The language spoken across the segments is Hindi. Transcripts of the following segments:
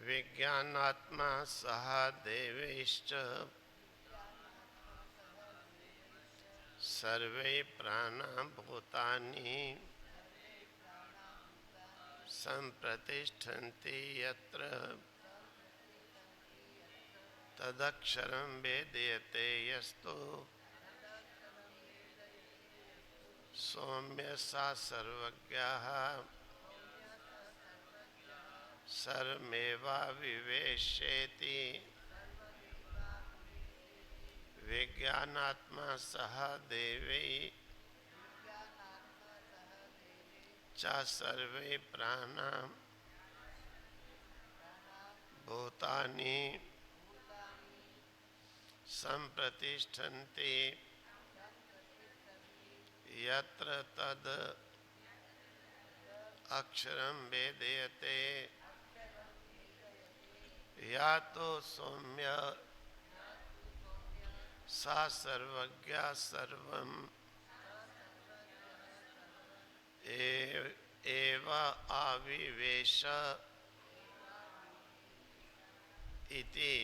विज्ञानात्मा सह देवैश्च सर्वे प्राणा भूतानि सम्प्रतिष्ठन्ति यत्र तदक्षरं वेदयते यस्तु सौम्य सा सर्वज्ञः सर्वमेवाविवेश्येति विज्ञानात्मा सह देवै च सर्वे प्राणा भूतानि सम्प्रतिष्ठन्ति यत्र तद अक्षरं वेदयते या तो सौम्य सा सर्वज्ञा सर्वं एव आविवेश इति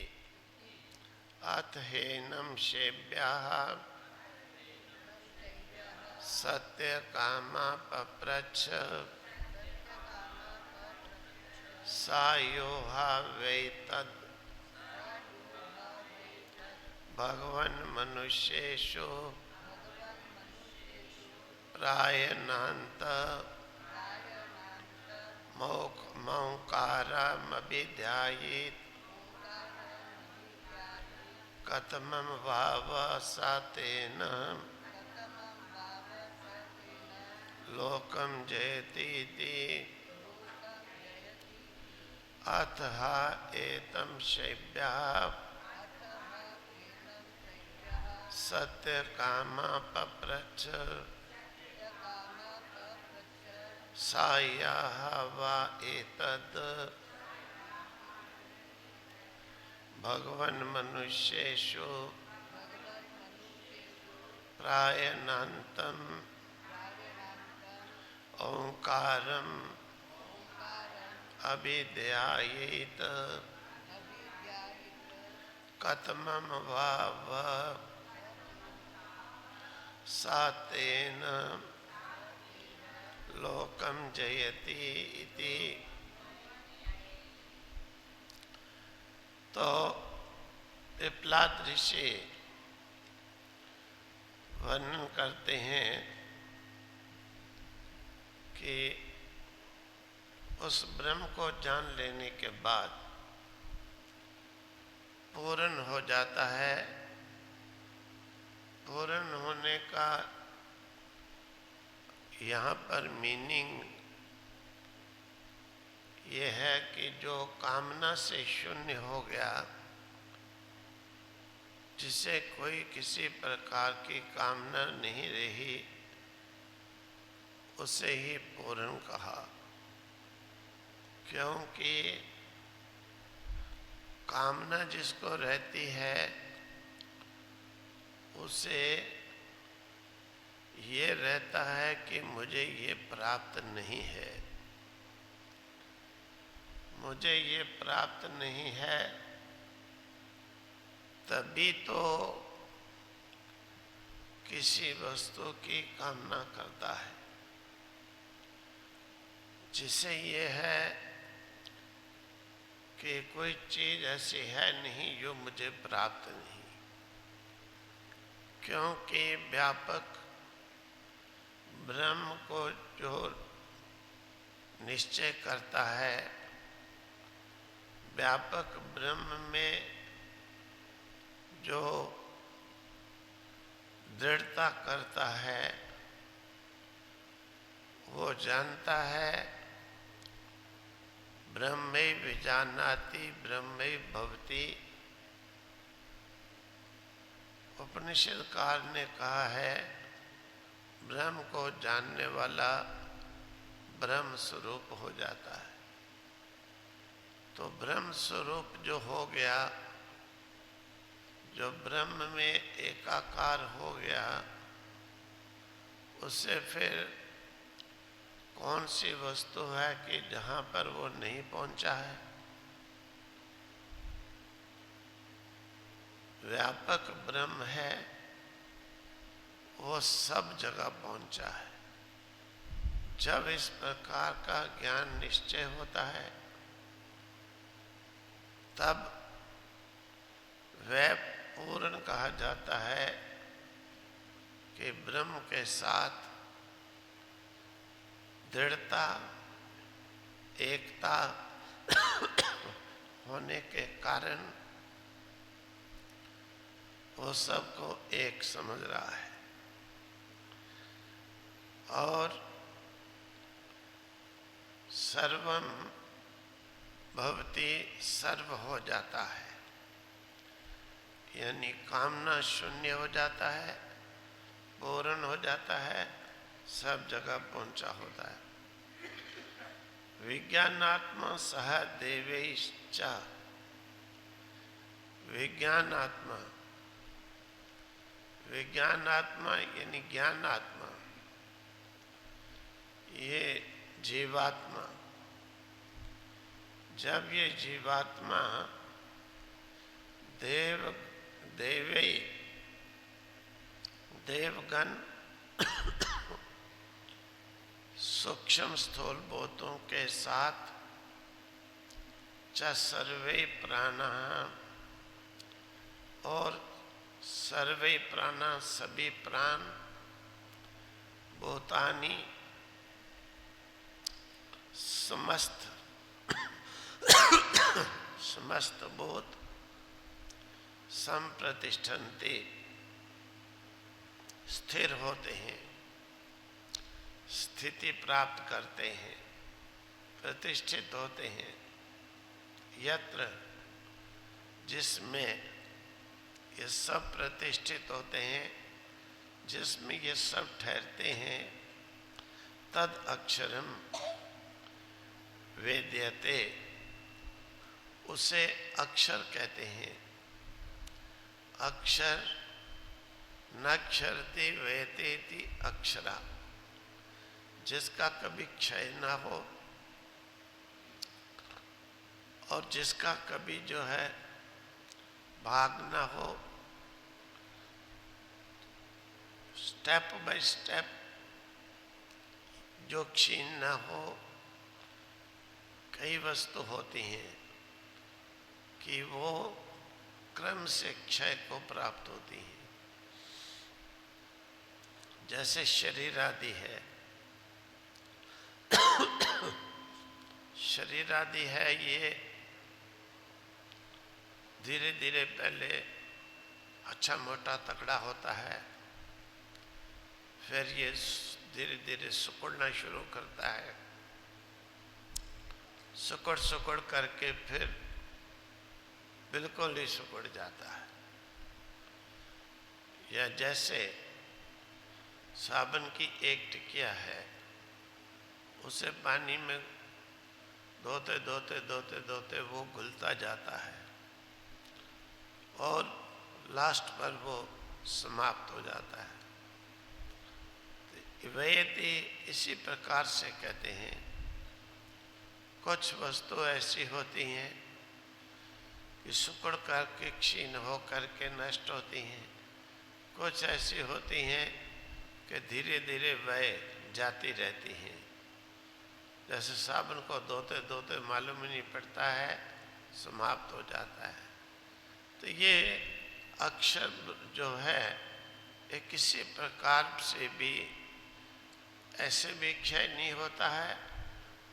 अथ हैनं शेभ्यः सत्यकामा पप्रच्छ सा योहा वै तद् भगवन् मनुष्येषु प्रायनान्त मौकारमभिध्यायेत् कथमं भाव सा तेन लोकं जयतीति अतः एतं शैव्यः सत्यकामा पप्रच्छ सायाः वा एतद् भगवन् मनुष्येषु प्रायनान्तम् ओंकारम् अभिध्यायेत् कथमं भाव सा तेन लोकं जयति इति। तो पिप्लाद ऋषि वर्णन करते हैं कि उस ब्रह्म को जान लेने के बाद पूर्ण हो जाता है। पूर्ण होने का यहाँ पर मीनिंग ये है कि जो कामना से शून्य हो गया, जिसे कोई किसी प्रकार की कामना नहीं रही, उसे ही पूर्ण कहा। क्योंकि कामना जिसको रहती है उसे ये रहता है कि मुझे ये प्राप्त नहीं है, मुझे ये प्राप्त नहीं है, तभी तो किसी वस्तु की कामना करता है। जिसे ये है कि कोई चीज ऐसी है नहीं जो मुझे प्राप्त नहीं, क्योंकि व्यापक ब्रह्म को जो निश्चय करता है, व्यापक ब्रह्म में जो दृढ़ता करता है, वो जानता है ब्रह्मैव विजानाति ब्रह्मैव भवति। उपनिषदकार ने कहा है ब्रह्म को जानने वाला ब्रह्म स्वरूप हो जाता है। तो ब्रह्म स्वरूप जो हो गया, जो ब्रह्म में एकाकार हो गया, उससे फिर कौन सी वस्तु है कि जहाँ पर वो नहीं पहुँचा है। व्यापक ब्रह्म है वो सब जगह पहुंचा है। जब इस प्रकार का ज्ञान निश्चय होता है तब वह पूर्ण कहा जाता है कि ब्रह्म के साथ दृढ़ता एकता होने के कारण वो सबको एक समझ रहा है और सर्वम भवति सर्व हो जाता है, यानी कामना शून्य हो जाता है, पूर्ण हो जाता है, सब जगह पहुंचा होता है। विज्ञानात्मा सह देवैश्च, विज्ञानात्मा, विज्ञानात्मा यानी ज्ञानात्मा, ये जीवात्मा, जब ये जीवात्मा देवगण सूक्ष्म स्थूल भूतों के साथ च सर्वे प्राणा और सर्वे प्राणा सभी प्राण भूतानि समस्त भूत संप्रतिष्ठन्ते स्थिर होते हैं, स्थिति प्राप्त करते हैं, प्रतिष्ठित होते हैं। यत्र जिसमें ये सब प्रतिष्ठित होते हैं, जिसमें ये सब ठहरते हैं, तद अक्षरम वेद्यते, उसे अक्षर कहते हैं। अक्षर न क्षरते वेतेति अक्षरा, जिसका कभी क्षय ना हो और जिसका कभी जो है भाग ना हो, स्टेप बाय स्टेप जो क्षीण ना हो। कई वस्तु होती हैं कि वो क्रम से क्षय को प्राप्त होती हैं, जैसे शरीर आदि है। शरीर आदि है, ये धीरे धीरे पहले अच्छा मोटा तगड़ा होता है, फिर ये धीरे धीरे सिकुड़ना शुरू करता है, सिकुड़ करके फिर बिल्कुल ही सिकुड़ जाता है। या जैसे साबुन की एक टिकिया है, उसे पानी में धोते धोते धोते धोते वो घुलता जाता है और लास्ट पर वो समाप्त हो जाता है। तो वेयति इसी प्रकार से कहते हैं। कुछ वस्तु ऐसी होती हैं कि सिकुड़ करके क्षीण हो करके नष्ट होती हैं, कुछ ऐसी होती हैं कि धीरे धीरे वह जाती रहती हैं। जैसे साबुन को धोते धोते मालूम ही नहीं पड़ता है, समाप्त हो जाता है। तो ये अक्षर जो है ये किसी प्रकार से भी ऐसे भी क्षय नहीं होता है,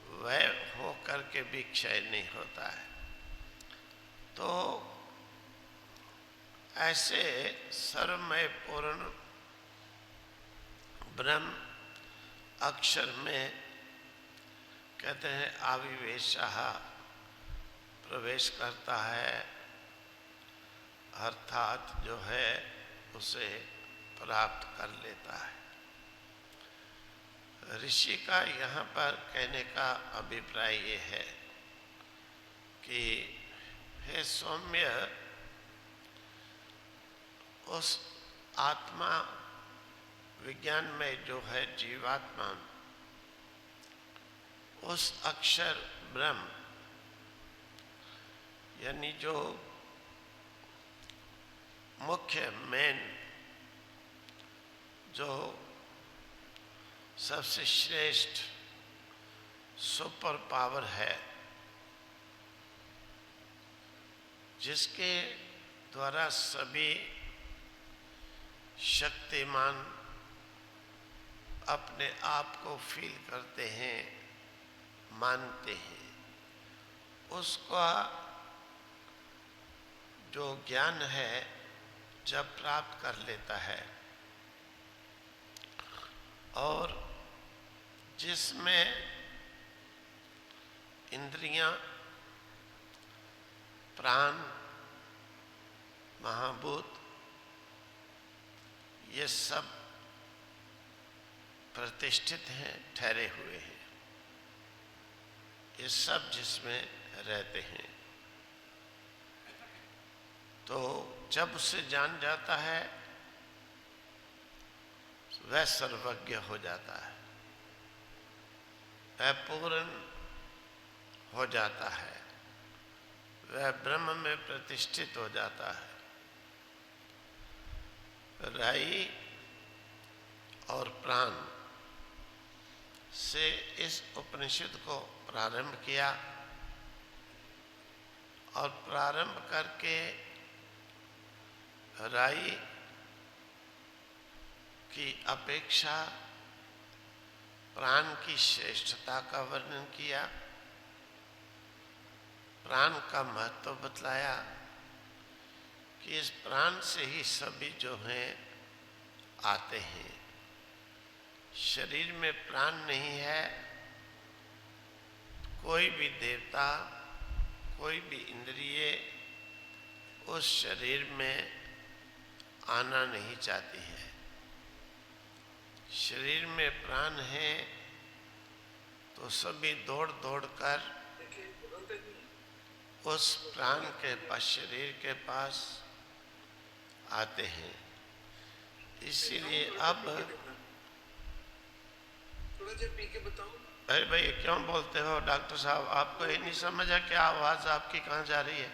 वह हो करके भी क्षय नहीं होता है। तो ऐसे सर्वमय पूर्ण ब्रह्म अक्षर में कहते हैं आविवेशः, प्रवेश करता है, अर्थात जो है उसे प्राप्त कर लेता है। ऋषि का यहाँ पर कहने का अभिप्राय ये है कि हे सौम्य, उस आत्मा विज्ञान में जो है जीवात्मा, उस अक्षर ब्रह्म यानी जो मुख्य मेन जो सबसे श्रेष्ठ सुपर पावर है, जिसके द्वारा सभी शक्तिमान अपने आप को फील करते हैं, मानते हैं, उसका जो ज्ञान है जब प्राप्त कर लेता है और जिसमें इंद्रियां, प्राण, महाभूत ये सब प्रतिष्ठित हैं, ठहरे हुए हैं, ये सब जिसमें रहते हैं, तो जब उसे जान जाता है वह सर्वज्ञ हो जाता है, वह पूर्ण हो जाता है, वह ब्रह्म में प्रतिष्ठित हो जाता है। राई और प्राण से इस उपनिषद को प्रारंभ किया और प्रारंभ करके राई की अपेक्षा प्राण की श्रेष्ठता का वर्णन किया, प्राण का महत्व बतलाया कि इस प्राण से ही सभी जो हैं आते हैं। शरीर में प्राण नहीं है, कोई भी देवता, कोई भी इंद्रिय उस शरीर में आना नहीं चाहती है। शरीर में प्राण है तो सभी दौड़ दौड़ कर उस प्राण के पास, शरीर के पास आते हैं। इसीलिए अब थोड़ा देर पी के बताओ। अरे भाई क्यों बोलते हो डॉक्टर साहब, आपको ये नहीं समझा क्या आवाज आपकी कहाँ जा रही है?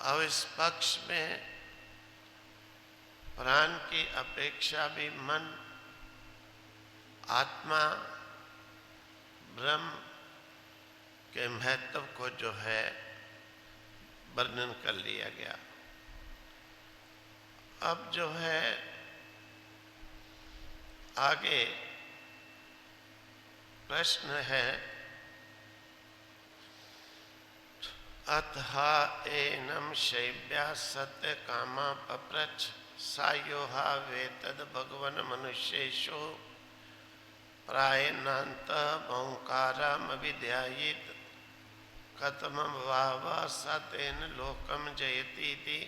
अब इस पक्ष में प्राण की अपेक्षा भी मन, आत्मा, ब्रह्म के महत्व को जो है वर्णन कर लिया गया। अब जो है आगे प्रश्न है, अतः एनम शैव्या सत्य कामा पप्रच्छ सायोहा वेतद भगवन मनुष्येषु प्रायेनांत ओंकारम विद्यायित कतमं वाव सतेन लोकम जयति इति।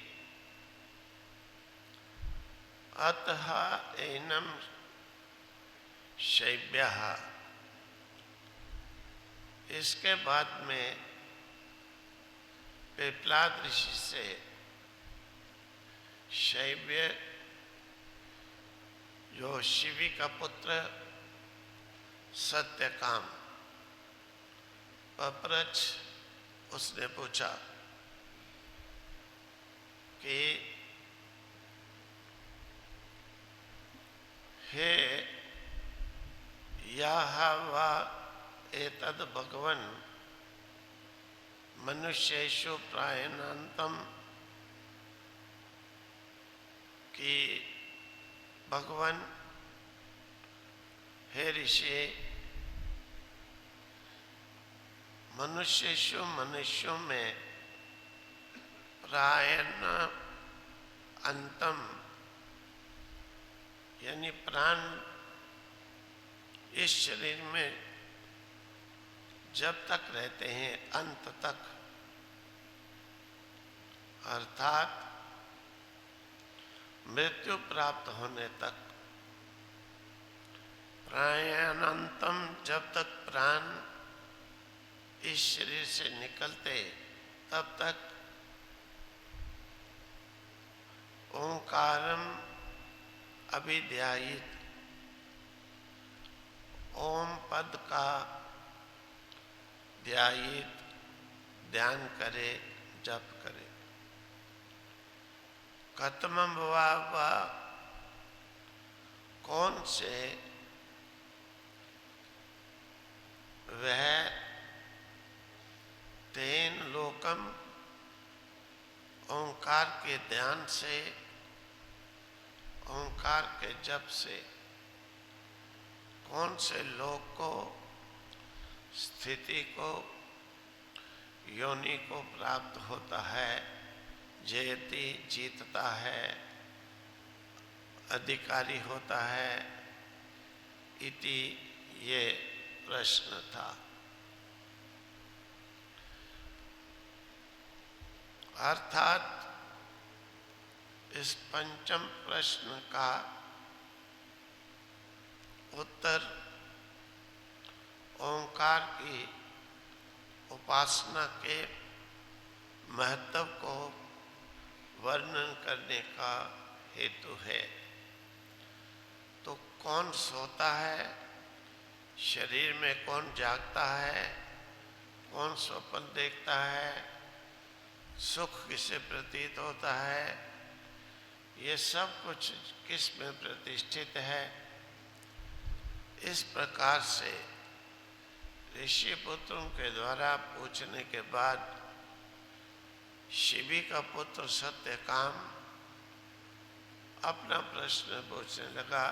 अतः एनम शैव्यः, इसके बाद में पिप्लाद ऋषि से शैव्य जो शिवी का पुत्र सत्यकाम पप्रच्छ, उसने पूछा कि हे याह वा एतद भगवन मनुष्येषु प्रायेनांतम, कि भगवान हे ऋषि मनुष्येषु, मनुष्यों में प्रायण अंतम यानी प्राण इस शरीर में जब तक रहते हैं अंत तक, अर्थात मृत्यु प्राप्त होने तक, प्राणांतम जब तक प्राण इस शरीर से निकलते तब तक ओंकारम अभिध्यायित, ओम पद का ध्यायित, ध्यान करे, जप करे। कतमं वा कौन से वह तेन लोकम ओंकार के ध्यान से, ओंकार के जप से कौन से लोक को, स्थिति को, योनि को प्राप्त होता है, जयति जीतता है, अधिकारी होता है, इति ये प्रश्न था। अर्थात इस पंचम प्रश्न का उत्तर ओंकार की उपासना के महत्व को वर्णन करने का हेतु है। तो कौन सोता है, शरीर में कौन जागता है, कौन स्वप्न देखता है, सुख किसे प्रतीत होता है, ये सब कुछ किस में प्रतिष्ठित है, इस प्रकार से ऋषि पुत्रों के द्वारा पूछने के बाद शिबी का पुत्र सत्यकाम अपना प्रश्न पूछने लगा,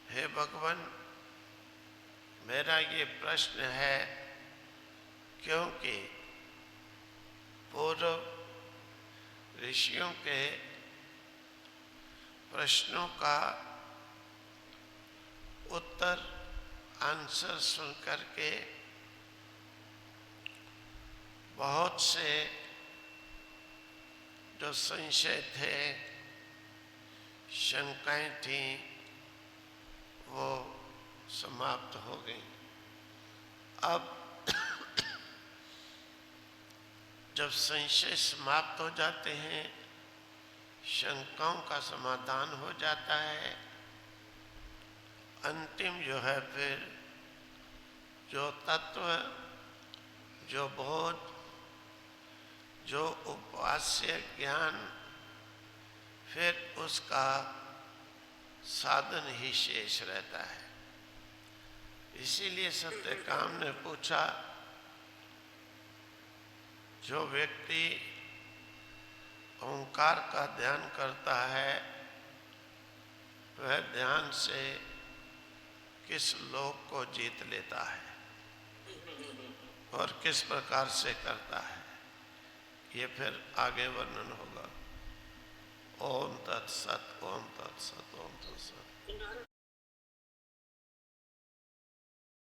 हे भगवान, मेरा ये प्रश्न है क्योंकि पूर्व ऋषियों के प्रश्नों का उत्तर आंसर सुन करके बहुत से जो संशय थे, शंकाएं थी, वो समाप्त हो गई। अब जब संशय समाप्त हो जाते हैं, शंकाओं का समाधान हो जाता है, अंतिम जो है फिर जो तत्व, जो बोध, जो उपास्य ज्ञान, फिर उसका साधन ही शेष रहता है। इसीलिए सत्यकाम ने पूछा, जो व्यक्ति ओंकार का ध्यान करता है वह ध्यान से किस लोक को जीत लेता है और किस प्रकार से करता है, ये फिर आगे वर्णन होगा। ओम तत्सत, ओम तत्सत, ओम तत्सत।